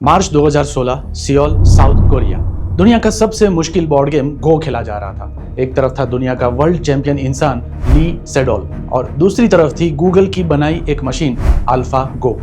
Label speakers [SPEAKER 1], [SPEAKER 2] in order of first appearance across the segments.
[SPEAKER 1] मार्च 2016 Seoul, south Korea. दुनिया का सबसे मुश्किल बोर्ड गेम गो खेला जा रहा था। एक तरफ था दुनिया का वर्ल्ड चैंपियन इंसान ली सेडोल और दूसरी तरफ थी गूगल की बनाई एक मशीन अल्फा गो।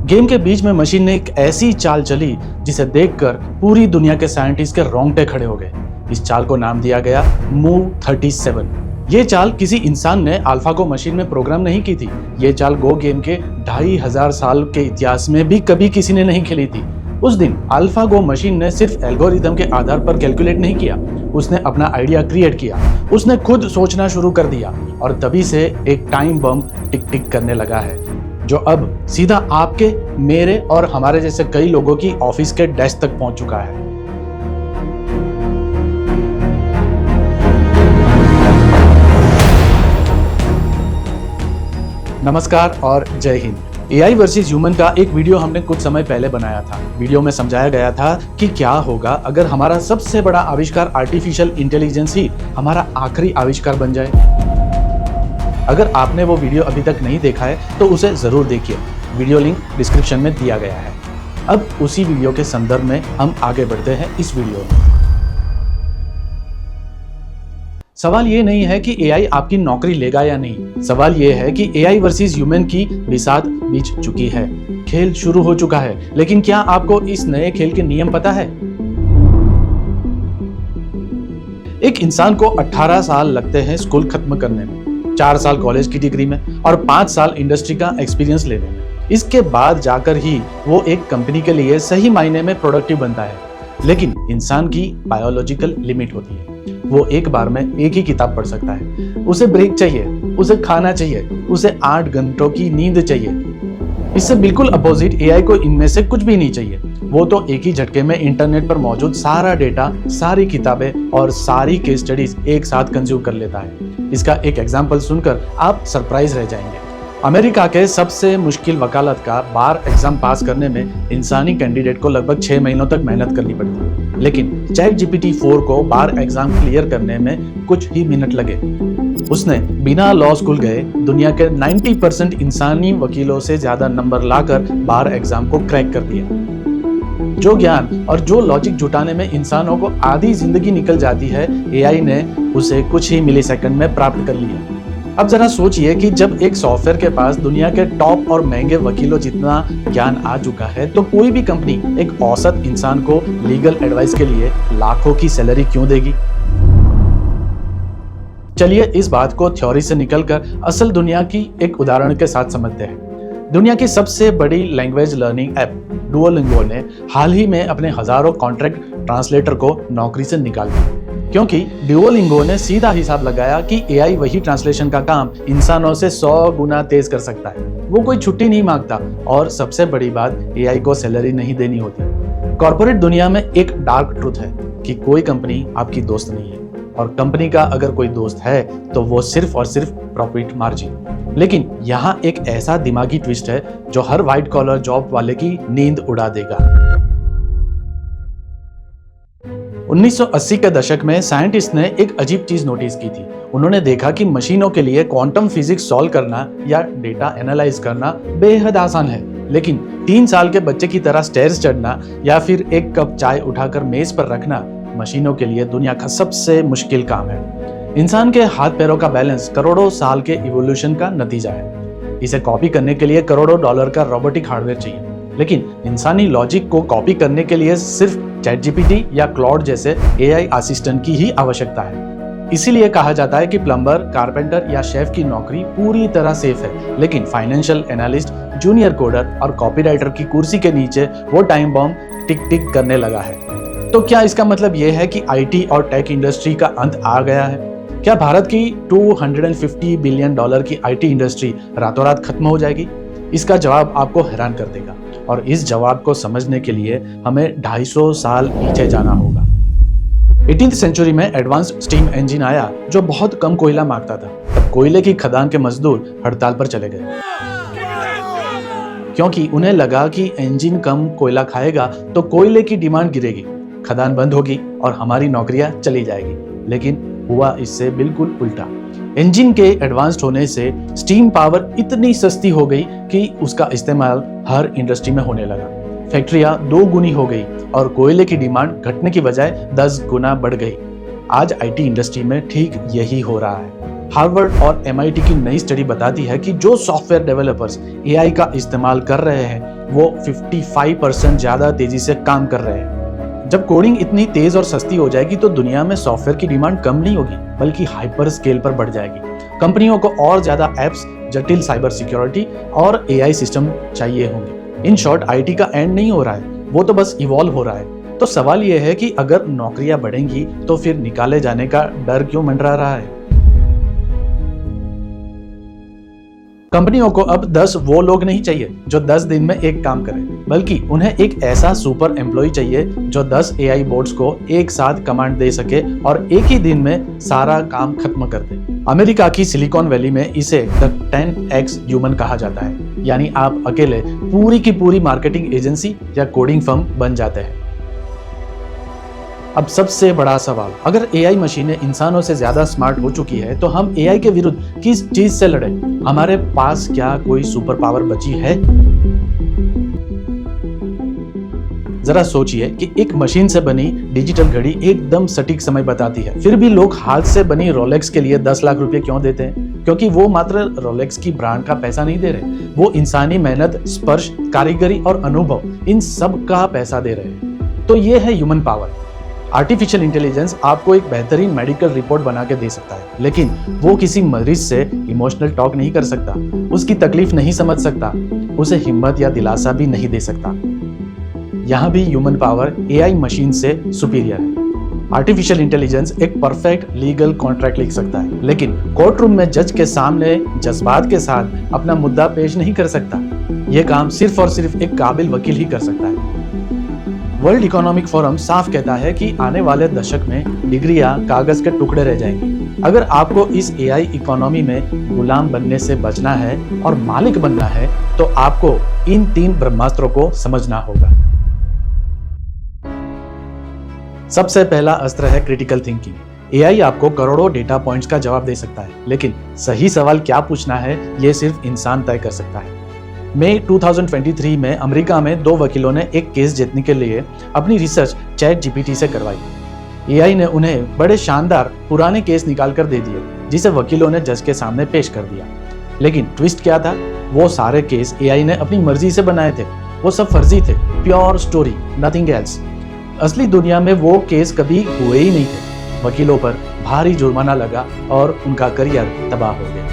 [SPEAKER 1] गेम के बीच में मशीन ने एक ऐसी चाल चली जिसे देखकर पूरी दुनिया के साइंटिस्ट के रोंगटे खड़े हो गए। इस चाल को नाम दिया गया मूव 37। ये चाल किसी इंसान ने अल्फा गो मशीन में प्रोग्राम नहीं की थी। ये चाल गो गेम के 2500 साल के इतिहास में भी कभी किसी ने नहीं खेली थी। उस दिन अल्फा गो मशीन ने सिर्फ एल्गोरिथम के आधार पर कैलकुलेट नहीं किया, उसने अपना आइडिया क्रिएट किया। उसने खुद सोचना शुरू कर दिया और तभी से एक टाइम बम टिक टिक करने लगा है, जो अब सीधा आपके, मेरे और हमारे जैसे कई लोगों की ऑफिस के डेस्क तक पहुंच चुका है। नमस्कार और जय हिंद। एआई वर्सेस ह्यूमन का एक वीडियो हमने कुछ समय पहले बनाया था। वीडियो में समझाया गया था कि क्या होगा अगर हमारा सबसे बड़ा आविष्कार आर्टिफिशियल इंटेलिजेंस ही हमारा आखिरी आविष्कार बन जाए। अगर आपने वो वीडियो अभी तक नहीं देखा है तो उसे जरूर देखिए, वीडियो लिंक डिस्क्रिप्शन में दिया गया है। अब उसी वीडियो के संदर्भ में हम आगे बढ़ते हैं इस वीडियो में। सवाल ये नहीं है कि एआई आपकी नौकरी लेगा या नहीं, सवाल ये है कि एआई वर्सेस ह्यूमन की बिसात बीत चुकी है। खेल शुरू हो चुका है, लेकिन क्या आपको इस नए खेल के नियम पता है? एक इंसान को 18 साल लगते हैं स्कूल खत्म करने में, 4 साल कॉलेज की डिग्री में और 5 साल इंडस्ट्री का एक्सपीरियंस लेने में। इसके बाद जाकर ही वो एक कंपनी के लिए सही मायने में प्रोडक्टिव बनता है। लेकिन इंसान की बायोलॉजिकल लिमिट होती है। वो एक बार में एक ही किताब पढ़ सकता है। उसे ब्रेक चाहिए, उसे खाना चाहिए, उसे 8 घंटों की नींद चाहिए। इससे बिल्कुल अपोजिट एआई को इनमें से कुछ भी नहीं चाहिए। वो तो एक ही झटके में इंटरनेट पर मौजूद सारा डेटा, सारी किताबें और सारी केस स्टडीज एक साथ कंज्यूम कर लेता है। इसका एक एग्जाम्पल सुनकर आप सरप्राइज रह जाएंगे। अमेरिका के सबसे मुश्किल वकालत का बार एग्जाम पास करने में इंसानी कैंडिडेट को लगभग 6 महीनों तक मेहनत करनी पड़ती है, लेकिन ChatGPT-4 को बार एग्जाम क्लियर करने में कुछ ही मिनट लगे। उसने बिना लॉ स्कूल गए दुनिया के 90% इंसानी वकीलों से ज्यादा नंबर लाकर बार एग्जाम को क्रैक कर दिया। जो ज्ञान और जो लॉजिक जुटाने में इंसानों को आधी जिंदगी निकल जाती है, एआई ने उसे कुछ ही मिलीसेकंड में प्राप्त कर लिया। अब जरा सोचिए कि जब एक सॉफ्टवेयर के पास दुनिया के टॉप और महंगे वकीलों जितना ज्ञान आ चुका है, तो कोई भी कंपनी एक औसत इंसान को लीगल एडवाइस के लिए लाखों की सैलरी क्यों देगी? चलिए इस बात को थ्योरी से निकलकर असल दुनिया की एक उदाहरण के साथ समझते हैं। दुनिया की सबसे बड़ी लैंग्वेज लर्निंग ऐप डुओलिंगो ने हाल ही में अपने हजारों कॉन्ट्रैक्ट ट्रांसलेटर को नौकरी से निकाल दिया, क्योंकि डुओलिंगो ने सीधा हिसाब लगाया कि एआई वही ट्रांसलेशन का काम इंसानों से 100 गुना तेज कर सकता है। वो कोई छुट्टी नहीं मांगता और सबसे बड़ी बात, एआई को सैलरी नहीं देनी होती। कॉर्पोरेट दुनिया में एक डार्क ट्रूथ है कि कोई कंपनी आपकी दोस्त नहीं है, और कंपनी का अगर कोई दोस्त है तो वो सिर्फ और सिर्फ प्रॉफिट मार्जिन। लेकिन यहाँ एक ऐसा दिमागी ट्विस्ट है जो हर व्हाइट कॉलर जॉब वाले की नींद उड़ा देगा। 1980 के दशक में साइंटिस्ट ने एक अजीब चीज नोटिस की थी। उन्होंने देखा कि मशीनों के लिए क्वांटम फिजिक्स सॉल्व करना या डेटा एनालाइज करना बेहद आसान है, लेकिन 3 साल के बच्चे की तरह स्टेयर्स चढ़ना या फिर एक कप चाय उठाकर मेज पर रखना मशीनों के लिए दुनिया का सबसे मुश्किल काम है। इंसान के हाथ पैरों का बैलेंस करोड़ों साल के इवोल्यूशन का नतीजा है। इसे कॉपी करने के लिए करोड़ों डॉलर का रोबोटिक हार्डवेयर चाहिए, लेकिन इंसानी लॉजिक को कॉपी करने के लिए सिर्फ ChatGPT या क्लॉड जैसे एआई असिस्टेंट की ही आवश्यकता है। इसीलिए कहा जाता है कि प्लम्बर, कारपेंटर या शेफ की नौकरी पूरी तरह सेफ है, लेकिन फाइनेंशियल एनालिस्ट, जूनियर कोडर और कॉपीराइटर की कुर्सी के नीचे वो टाइम बम टिक टिक करने लगा है। तो क्या इसका मतलब ये है कि आईटी और टेक इंडस्ट्री का अंत आ गया है? क्या भारत की $250 बिलियन की आईटी इंडस्ट्री रातों रात खत्म हो जाएगी? इसका जवाब आपको हैरान कर देगा, और इस जवाब को समझने के लिए हमें 250 साल पीछे जाना होगा। 18th सेंचुरी में एडवांस्ड स्टीम इंजन आया जो बहुत कम कोयला मांगता था। तब कोयले की खदान के मजदूर हड़ताल पर चले गए, क्योंकि उन्हें लगा कि इंजन कम कोयला खाएगा तो कोयले की डिमांड गिरेगी, खदान बंद होगी और हमारी नौकरियां चली जाएगी। लेकिन हुआ इससे बिल्कुल उल्टा। इंजन के एडवांस्ड होने से स्टीम पावर इतनी सस्ती हो गई कि उसका इस्तेमाल हर इंडस्ट्री में होने लगा। फैक्ट्रियां 2 गुनी हो गई और कोयले की डिमांड घटने की बजाय 10 गुना बढ़ गई। आज आईटी इंडस्ट्री में ठीक यही हो रहा है। हार्वर्ड और एमआईटी की नई स्टडी बताती है कि जो सॉफ्टवेयर डेवलपर्स एआई का इस्तेमाल कर रहे हैं वो 55% ज्यादा तेजी से काम कर रहे हैं। जब कोडिंग इतनी तेज और सस्ती हो जाएगी तो दुनिया में सॉफ्टवेयर की डिमांड कम नहीं होगी बल्कि हाइपर स्केल पर बढ़ जाएगी। कंपनियों को और ज्यादा एप्स, जटिल साइबर सिक्योरिटी और एआई सिस्टम चाहिए होंगे। इन शॉर्ट, आईटी का एंड नहीं हो रहा है, वो तो बस इवॉल्व हो रहा है। तो सवाल यह है कि अगर नौकरियां बढ़ेंगी तो फिर निकाले जाने का डर क्यों मंडरा रहा है? कंपनियों को अब 10 वो लोग नहीं चाहिए जो 10 दिन में एक काम करें, बल्कि उन्हें एक ऐसा सुपर एम्प्लॉय चाहिए जो 10 एआई बोट्स को एक साथ कमांड दे सके और एक ही दिन में सारा काम खत्म कर दे। अमेरिका की सिलिकॉन वैली में इसे द 10x ह्यूमन कहा जाता है, यानी आप अकेले पूरी की पूरी मार्केटिंग एजेंसी या कोडिंग फर्म बन जाते हैं। अब सबसे बड़ा सवाल, अगर एआई मशीनें इंसानों से ज्यादा स्मार्ट हो चुकी है तो हम एआई के विरुद्ध किस चीज से लड़े? हमारे पास क्या कोई सुपर पावर बची है? जरा सोचिए कि एक मशीन से बनी डिजिटल घड़ी एकदम सटीक समय बताती है, फिर भी लोग हाथ से बनी रोलेक्स के लिए 10 लाख रुपए क्यों देते हैं? क्योंकि वो मात्र रोलेक्स की ब्रांड का पैसा नहीं दे रहे, वो इंसानी मेहनत, स्पर्श, कारीगरी और अनुभव, इन सब का पैसा दे रहे हैं। तो ये है ह्यूमन पावर। आर्टिफिशियल इंटेलिजेंस आपको एक बेहतरीन मेडिकल रिपोर्ट बना के दे सकता है, लेकिन वो किसी मरीज से इमोशनल टॉक नहीं कर सकता, उसकी तकलीफ नहीं समझ सकता, उसे हिम्मत या दिलासा भी नहीं दे सकता। यहाँ भी ह्यूमन पावर एआई मशीन से सुपीरियर है। आर्टिफिशियल इंटेलिजेंस एक परफेक्ट लीगल कॉन्ट्रैक्ट लिख सकता है, लेकिन कोर्ट रूम में जज के सामने जज्बात के साथ अपना मुद्दा पेश नहीं कर सकता। यह काम सिर्फ और सिर्फ एक काबिल वकील ही कर सकता है। वर्ल्ड इकोनॉमिक फोरम साफ कहता है कि आने वाले दशक में डिग्रियां कागज के टुकड़े रह जाएंगी। अगर आपको इस एआई इकोनॉमी में गुलाम बनने से बचना है और मालिक बनना है तो आपको इन 3 ब्रह्मास्त्रों को समझना होगा। सबसे पहला अस्त्र है क्रिटिकल थिंकिंग। एआई आपको करोड़ों डेटा पॉइंट्स का जवाब दे सकता है, लेकिन सही सवाल क्या पूछना है यह सिर्फ इंसान तय कर सकता है। मई 2023 में अमेरिका में 2 वकीलों ने एक केस जीतने के लिए अपनी रिसर्च चैट जीपीटी से करवाई। एआई ने उन्हें बड़े शानदार पुराने केस निकाल कर दे दिए, जिसे वकीलों ने जज के सामने पेश कर दिया। लेकिन ट्विस्ट क्या था? वो सारे केस एआई ने अपनी मर्जी से बनाए थे, वो सब फर्जी थे, प्योर स्टोरी, नथिंग एल्स। असली दुनिया में वो केस कभी हुए ही नहीं थे। वकीलों पर भारी जुर्माना लगा और उनका करियर तबाह हो गया।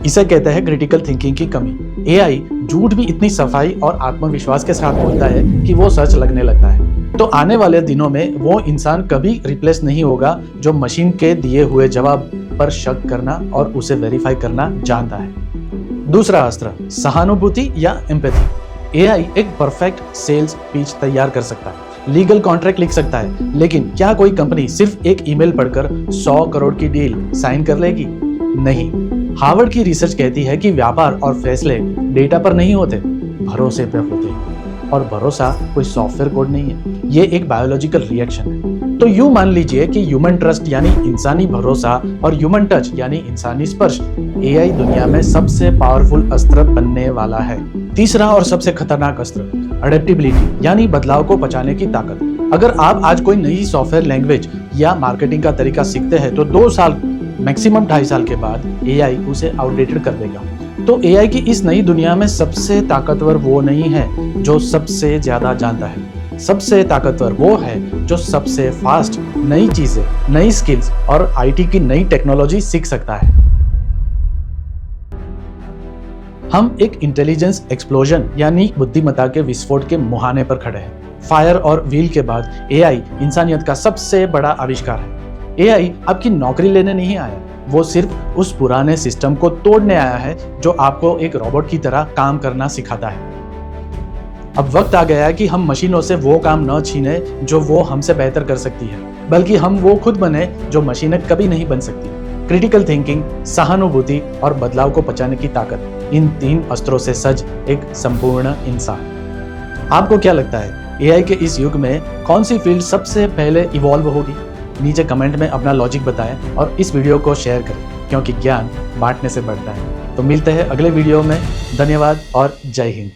[SPEAKER 1] इसे कहते हैं क्रिटिकल थिंकिंग की कमी। एआई झूठ भी इतनी सफाई और आत्मविश्वास के साथ बोलता है कि वो सच लगने लगता है। तो आने वाले दिनों में वो इंसान कभी रिप्लेस नहीं होगा जो मशीन के दिए हुए जवाब पर शक करना और उसे वेरीफाई करना जानता है। दूसरा अस्त्र, सहानुभूति या एम्पैथी। एआई एक परफेक्ट सेल्स पिच तैयार कर सकता है, लीगल कॉन्ट्रैक्ट लिख सकता है, लेकिन क्या कोई कंपनी सिर्फ एक ईमेल पढ़कर 100 करोड़ की डील साइन कर लेगी? नहीं। हार्वर्ड की रिसर्च कहती है कि व्यापार और फैसले डेटा पर नहीं होते, भरोसे पर होते हैं, और भरोसा कोई सॉफ्टवेयर कोड नहीं है, ये एक बायोलॉजिकल रिएक्शन है। तो यूं मान लीजिए कि ह्यूमन ट्रस्ट यानी इंसानी भरोसा और ह्यूमन टच यानी इंसानी स्पर्श एआई दुनिया में सबसे पावरफुल अस्त्र बनने वाला है। तीसरा और सबसे खतरनाक अस्त्र, अडेप्टेबिलिटी यानी बदलाव को पचाने की ताकत। अगर आप आज कोई नई सॉफ्टवेयर लैंग्वेज या मार्केटिंग का तरीका सीखते हैं तो 2 साल, मैक्सिमम 2.5 साल के बाद एआई उसे आउटडेटेड कर देगा। तो एआई की इस नई दुनिया में सबसे ताकतवर वो नहीं है जो सबसे ज्यादा जानता है, सबसे ताकतवर वो है जो सबसे फास्ट नई चीजें, नई स्किल्स और आईटी की नई टेक्नोलॉजी सीख सकता है। हम एक इंटेलिजेंस एक्सप्लोजन यानी बुद्धिमत्ता के विस्फोट के मुहाने पर खड़े हैं। फायर और व्हील के बाद एआई इंसानियत का सबसे बड़ा आविष्कार है। एआई आपकी नौकरी लेने नहीं आया, वो सिर्फ उस पुराने सिस्टम को तोड़ने आया है जो आपको एक रोबोट की तरह काम करना सिखाता है। अब वक्त आ गया है कि हम मशीनों से वो काम न छीने जो वो हमसे बेहतर कर सकती है, बल्कि हम वो खुद बने जो मशीनें कभी नहीं बन सकती। क्रिटिकल थिंकिंग, सहानुभूति और बदलाव को पचाने की ताकत, इन 3 अस्त्रों से सज एक संपूर्ण इंसान। आपको क्या लगता है, एआई के इस युग में कौन सी फील्ड सबसे पहले इवॉल्व होगी? नीचे कमेंट में अपना लॉजिक बताएं और इस वीडियो को शेयर करें, क्योंकि ज्ञान बांटने से बढ़ता है। तो मिलते हैं अगले वीडियो में। धन्यवाद और जय हिंद।